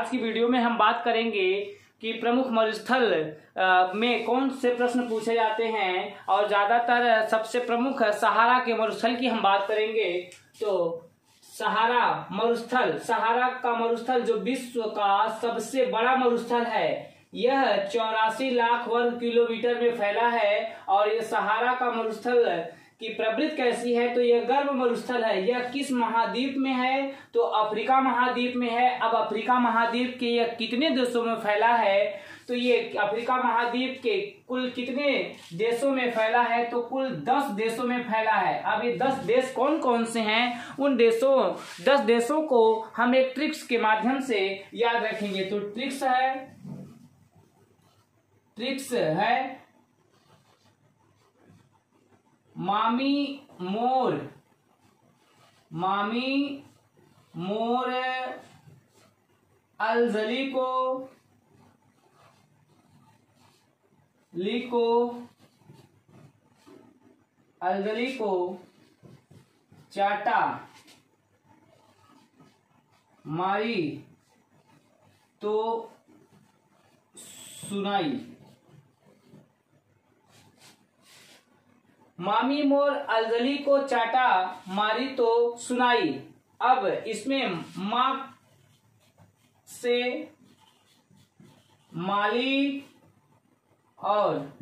आज की वीडियो में हम बात करेंगे कि प्रमुख मरुस्थल में कौन से प्रश्न पूछे जाते हैं और ज़्यादातर सबसे प्रमुख सहारा के मरुस्थल की हम बात करेंगे। तो सहारा का मरुस्थल जो विश्व का सबसे बड़ा मरुस्थल है, यह 84 लाख वर्ग किलोमीटर में फैला है। और यह सहारा का मरुस्थल की प्रवृत्ति कैसी है, तो यह गर्म मरुस्थल है। यह किस महाद्वीप में है, तो अफ्रीका महाद्वीप में है। अब अफ्रीका महाद्वीप के यह कितने देशों में फैला है, तो ये अफ्रीका महाद्वीप के कुल कितने देशों में फैला है, तो कुल 10 देशों में फैला है। अब ये 10 देश कौन कौन से हैं, उन 10 देशों को हम एक ट्रिक्स के माध्यम से याद रखेंगे। तो ट्रिक्स है मामी मोर अल्जली को चाटा मारी तो सुनाई। मामी मोर अल्जली को चाटा मारी तो सुनाई। अब इसमें माँ से माली और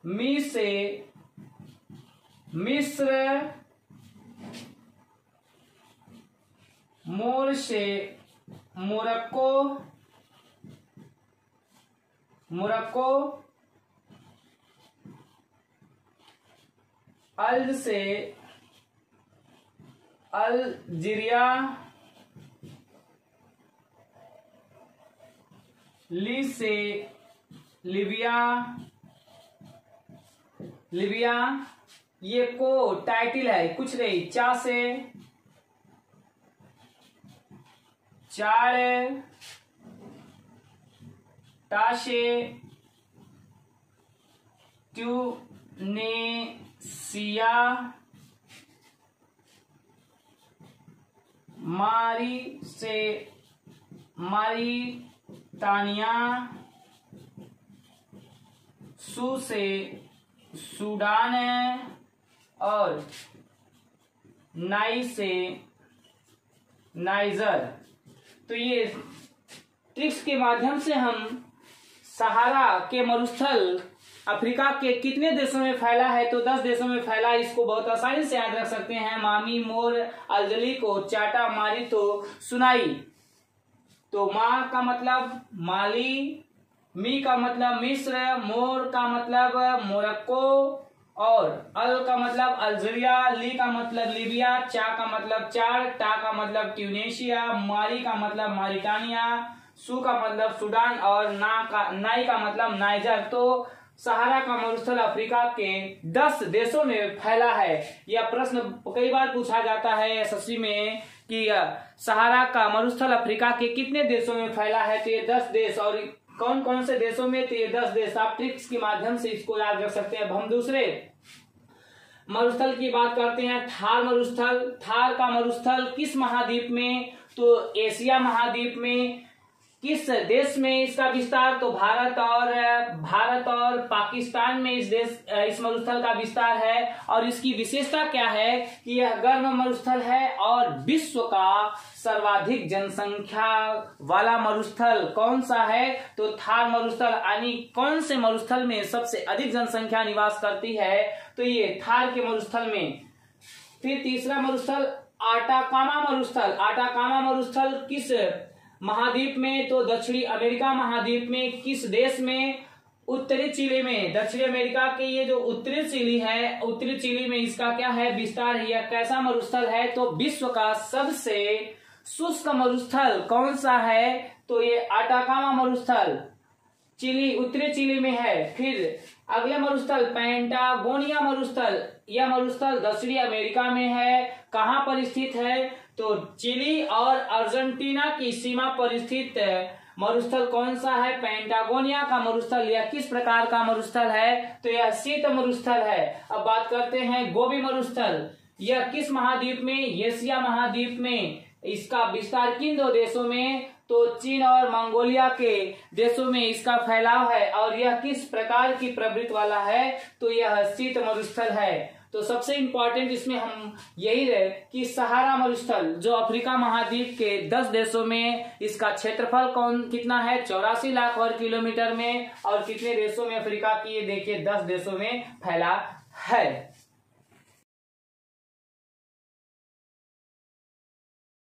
मी से मिस्र, मोर से मोरक्को, अल्ज से अल्जीरिया, ली से लिबिया। ये को टाइटल है, कुछ नहीं। चा से चार, टा से ट्यूनेशिया, मारी से मारिटानिया, सू से सूडान और नाई से नाइजर। तो ये ट्रिक्स के माध्यम से हम सहारा के मरुस्थल अफ्रीका के कितने देशों में फैला है, तो 10 देशों में फैला। इसको बहुत आसानी से याद रख सकते हैं। मामी मोर अल्जली को चाटा मारी तो सुनाई। तो माँ का मतलब माली, मी का मतलब मिस्र, मोर का मतलब मोरक्को और अल का मतलब अल्जीरिया, ली का मतलब लीबिया, चा का मतलब चार, टा का मतलब ट्यूनेशिया, मारी का मतलब मारिटानिया, सू का मतलब सूडान और नाई का मतलब नाइजर। तो सहारा का मरुस्थल अफ्रीका के 10 देशों में फैला है। यह प्रश्न कई बार पूछा जाता है एसएससी में कि सहारा का मरुस्थल अफ्रीका के कितने देशों में फैला है, तो ये 10 देश। और कौन कौन से देशों में, तो ये 10 देश। आप ट्रिक्स के माध्यम से इसको याद रख सकते हैं। अब हम दूसरे मरुस्थल की बात करते हैं, थार मरुस्थल। थार का मरुस्थल किस महाद्वीप में, तो एशिया महाद्वीप में। किस देश में इसका विस्तार, तो भारत और पाकिस्तान में इस मरुस्थल का विस्तार है। और इसकी विशेषता क्या है कि यह गर्म मरुस्थल है और विश्व का सर्वाधिक जनसंख्या वाला मरुस्थल कौन सा है, तो थार मरुस्थल। यानी कौन से मरुस्थल में सबसे अधिक जनसंख्या निवास करती है, तो ये थार के मरुस्थल में। फिर तीसरा मरुस्थल आटाकामा मरुस्थल किस महाद्वीप में, तो दक्षिणी अमेरिका महाद्वीप में। किस देश में, उत्तरी चिली में। दक्षिणी अमेरिका के ये जो उत्तरी चिली है, उत्तरी चिली में इसका क्या है, विस्तार है। यह कैसा मरुस्थल है, तो विश्व का सबसे शुष्क मरुस्थल कौन सा है, तो ये आटाकामा मरुस्थल चिली, उत्तरी चिली में है। फिर अगले मरुस्थल पैंटागोनिया मरुस्थल। यह मरुस्थल दक्षिणी अमेरिका में है। कहाँ पर स्थित है, तो चिली और अर्जेंटीना की सीमा पर स्थित मरुस्थल कौन सा है, पैंटागोनिया का मरुस्थल। यह किस प्रकार का मरुस्थल है, तो यह शीत मरुस्थल है। अब बात करते हैं गोबी मरुस्थल। यह किस महाद्वीप में, एशिया महाद्वीप में। इसका विस्तार किन दो देशों में, तो चीन और मंगोलिया के देशों में इसका फैलाव है। और यह किस प्रकार की प्रवृत्ति वाला है, तो यह शीत मरुस्थल है। तो सबसे इंपॉर्टेंट इसमें हम यही है कि सहारा मरुस्थल जो अफ्रीका महाद्वीप के 10 देशों में, इसका क्षेत्रफल कितना है, 84 लाख वर्ग किलोमीटर में, और कितने देशों में अफ्रीका की, ये देखिए 10 देशों में फैला है।